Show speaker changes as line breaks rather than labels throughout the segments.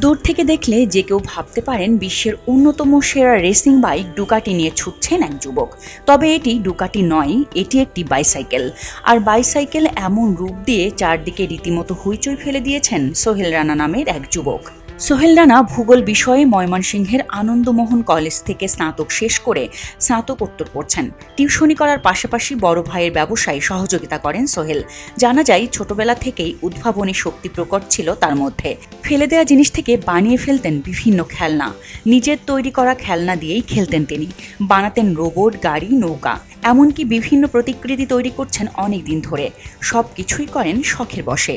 দূর থেকে দেখলে যে কেউ ভাবতে পারেন বিশ্বের অন্যতম সেরা রেসিং বাইক ডুকাটি নিয়ে ছুটছেন এক যুবক। তবে এটি ডুকাটি নয়, এটি একটি বাইসাইকেল। আর বাইসাইকেল এমন রূপ দিয়ে চারদিকে রীতিমতো হইচই ফেলে দিয়েছেন সোহেল রানা নামের এক যুবক। সোহেল রানা ভূগোল বিষয়ে ময়মনসিংহের আনন্দমোহন কলেজ থেকে স্নাতক শেষ করে স্নাতকোত্তর পড়ছেন। টিউশনি করার পাশাপাশি বড় ভাইয়ের ব্যবসায় সহযোগিতা করেন সোহেল। জানা যায় ছোটবেলা থেকেই উদ্ভাবনী শক্তি প্রকট ছিল তার মধ্যে। ফেলে দেওয়া জিনিস থেকে বানিয়ে ফেলতেন বিভিন্ন খেলনা। নিজের তৈরি করা খেলনা দিয়েই খেলতেন তিনি। বানাতেন রোবট, গাড়ি, নৌকা, এমনকি বিভিন্ন প্রতিকৃতি তৈরি করছেন অনেক দিন ধরে। সব কিছুই করেন শখের বশে।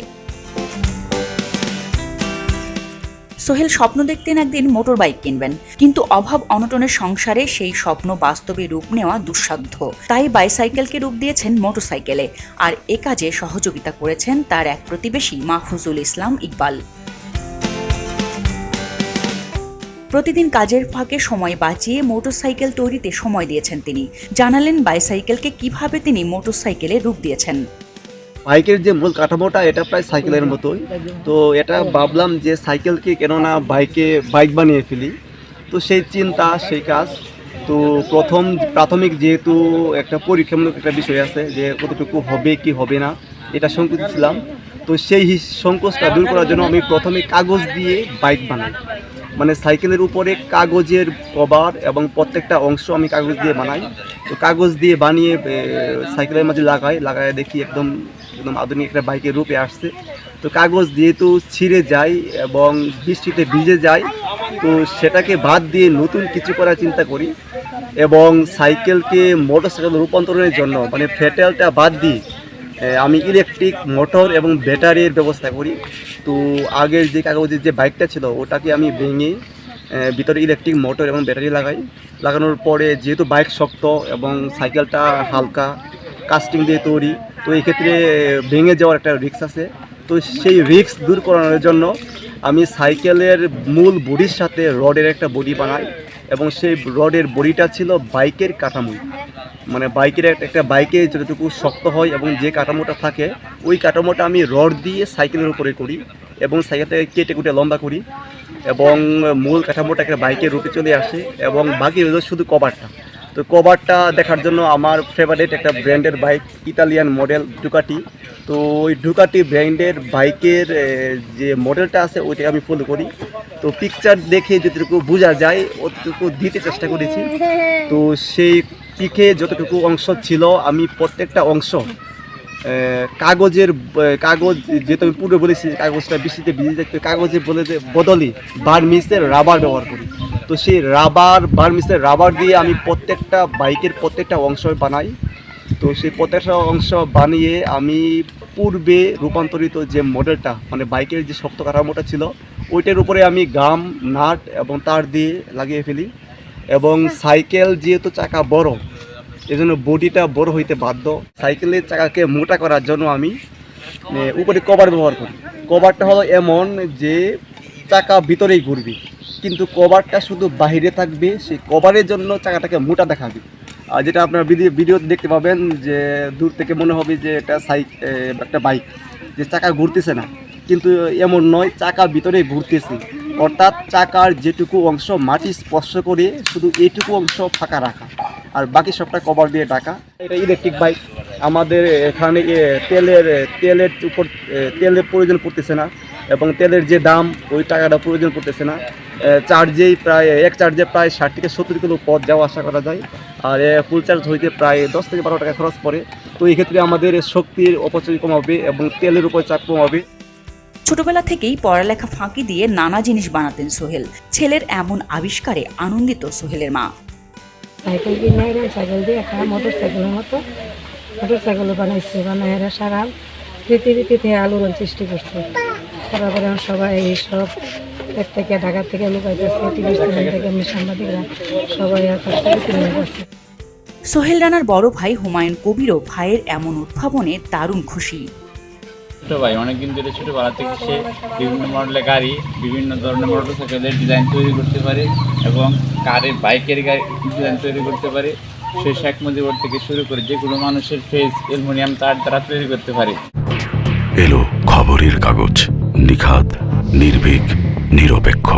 সোহেল স্বপ্ন দেখতেন একদিন মোটর বাইক কিনবেন, কিন্তু অভাব অনটনের সংসারে সেই স্বপ্ন বাস্তবে রূপ নেওয়া দুঃসাধ্য। তাই বাইসাইকেলকে রূপ দিয়েছেন মোটরসাইকেলে। আর এ কাজে সহযোগিতা করেছেন তার এক প্রতিবেশী মাহফুজুল ইসলাম ইকবাল। প্রতিদিন কাজের ফাঁকে সময় বাঁচিয়ে মোটরসাইকেল তৈরিতে সময় দিয়েছেন তিনি। জানালেন বাইসাইকেলকে কিভাবে তিনি মোটরসাইকেলে রূপ দিয়েছেন।
বাইকের যে মূল কাঠামোটা এটা প্রায় সাইকেলের মতোই। তো এটা ভাবলাম যে সাইকেলকে কেননা বাইক বানিয়ে ফেলি। তো সেই চিন্তা, সেই কাজ। তো প্রাথমিক যেহেতু একটা পরীক্ষামূলক একটা বিষয় আছে যে কতটুকু হবে কি হবে না, এটা সংকোচ ছিলাম। তো সেই সংকোচটা দূর করার জন্য আমি প্রথমে কাগজ দিয়ে বাইক বানাই। মানে সাইকেলের উপরে কাগজের কভার এবং প্রত্যেকটা অংশ আমি কাগজ দিয়ে বানাই। তো কাগজ দিয়ে বানিয়ে সাইকেলের মাঝে লাগায় দেখি একদম আধুনিক একটা বাইকের রূপে আসছে। তো কাগজ যেহেতু ছিঁড়ে যায় এবং বৃষ্টিতে ভিজে যায়, তো সেটাকে বাদ দিয়ে নতুন কিছু করার চিন্তা করি এবং সাইকেলকে মোটরসাইকেল রূপান্তরের জন্য মানে ফেটেলটা বাদ দিয়ে আমি ইলেকট্রিক মোটর এবং ব্যাটারির ব্যবস্থা করি। তো আগের যে কাগজের যে বাইকটা ছিল ওটাকে আমি ভেঙে ভিতরে ইলেকট্রিক মোটর এবং ব্যাটারি লাগানোর পরে যেহেতু বাইক শক্ত এবং সাইকেলটা হালকা কাস্টিং দিয়ে তৈরি, তো এই ক্ষেত্রে ভেঙে যাওয়ার একটা রিস্ক আছে। তো সেই রিস্ক দূর করানোর জন্য আমি সাইকেলের মূল বডির সাথে রডের একটা বডি বানাই এবং সেই রডের বডিটা ছিল বাইকের কাঠামো। মানে বাইকের একটা বাইকে যতটুকু শক্ত হয় এবং যে কাঠামোটা থাকে ওই কাঠামোটা আমি রড দিয়ে সাইকেলের উপরে করি এবং সাইকেলটাকে কেটে কুটে লম্বা করি এবং মূল কাঠামোটা একটা বাইকের রূপে চলে আসে এবং বাকি হলো শুধু কভারটা। তো কভারটা দেখার জন্য আমার ফেভারিট একটা ব্র্যান্ডের বাইক, ইতালিয়ান মডেল ডুকাটি। তো ওই ডুকাটি ব্র্যান্ডের বাইকের যে মডেলটা আছে ওইটাকে আমি ফলো করি। তো পিকচার দেখে যতটুকু বোঝা যায় অতটুকু দিতে চেষ্টা করেছি। তো সেই পিকে যতটুকু অংশ ছিল আমি প্রত্যেকটা অংশ কাগজ যেহেতু আমি পূর্বে বলেছি কাগজটা বৃষ্টিতে ভিজে যায়, কাগজের বদলে বার্মিসের রাবার ব্যবহার করি। তো সেই বার্মিসের রাবার দিয়ে আমি প্রত্যেকটা বাইকের প্রত্যেকটা অংশ বানাই। তো সেই প্রত্যেকটা অংশ বানিয়ে আমি পূর্বে রূপান্তরিত যে মডেলটা মানে বাইকের যে শক্ত কাঠামোটা ছিল ওইটার উপরে আমি গাম, নাট এবং তার দিয়ে লাগিয়ে ফেলি। এবং সাইকেল যেহেতু চাকা বড়, এজন্য বডিটা বড় হইতে বাধ্য। সাইকেলের চাকাকে মোটা করার জন্য আমি উপরে কভার ব্যবহার করি। কভারটা হলো এমন যে চাকা ভিতরেই ঘুরবে কিন্তু কভারটা শুধু বাহিরে থাকবে। সেই কভারের জন্য চাকাটাকে মোটা দেখাবে। আর যেটা আপনারা ভিডিওতে দেখতে পাবেন যে দূর থেকে মনে হবে যে এটা একটা বাইক, যে চাকা ঘুরতেছে না, কিন্তু এমন নয়, চাকা ভিতরে ঘুরতেছে। অর্থাৎ চাকার যেটুকু অংশ মাটি স্পর্শ করে শুধু এইটুকু অংশ ফাঁকা রাখা আর বাকি সবটা কভার দিয়ে ঢাকা। এটা ইলেকট্রিক বাইক। আমাদের এখানে তেলের প্রয়োজন পড়তেছে না এবং তেলের যে দাম ওই টাকাটা প্রয়োজন পড়তেছে না। এক চার্জে প্রায় 60 থেকে 70 কিলো পথ যাওয়া আসা করা যায়। আর ফুল চার্জ হইতে প্রায় 10 থেকে 12 টাকা খরচ পড়ে। তো এই ক্ষেত্রে আমাদের শক্তির অপচয় কমাবে এবং তেলের উপর চাপ কমাবে।
ছোটবেলা থেকেই পড়ালেখা ফাঁকি দিয়ে নানা জিনিস বানাতেন সোহেল। ছেলের এমন আবিষ্কারে আনন্দিত সোহেলের মা।
সাইকেল কিনে সাইকেল দিয়ে একটা মোটরসাইকেলের মতো মোটরসাইকেল বানাইছে, বানায় সারা পৃথিবীতে আলোড়ন সৃষ্টি করছে। করার পরে সবাই এইসব থেকে ঢাকা থেকে লুকাইতেছে, টিভি চ্যানেল থেকে সাংবাদিকরা সবাই কিনে গেছে।
সোহেল রানার বড় ভাই হুমায়ুন কবিরও ভাইয়ের এমন উদ্ভাবনে দারুণ খুশি।
ছোটো ভাই অনেকদিন ধরে ছোটোবেলা থেকে সে বিভিন্ন মডেলের গাড়ি, বিভিন্ন ধরনের মোটরসাইকেলের ডিজাইন তৈরি করতে পারে এবং বাইকের গাড়ি ডিজাইন তৈরি করতে পারে। সে শেখ মুজিবুর থেকে শুরু করে যেগুলো মানুষের ফেস অ্যালুমিনিয়াম তার দ্বারা তৈরি করতে পারে।
এলো খবরের কাগজ, নিখাত, নির্ভীক, নিরপেক্ষ।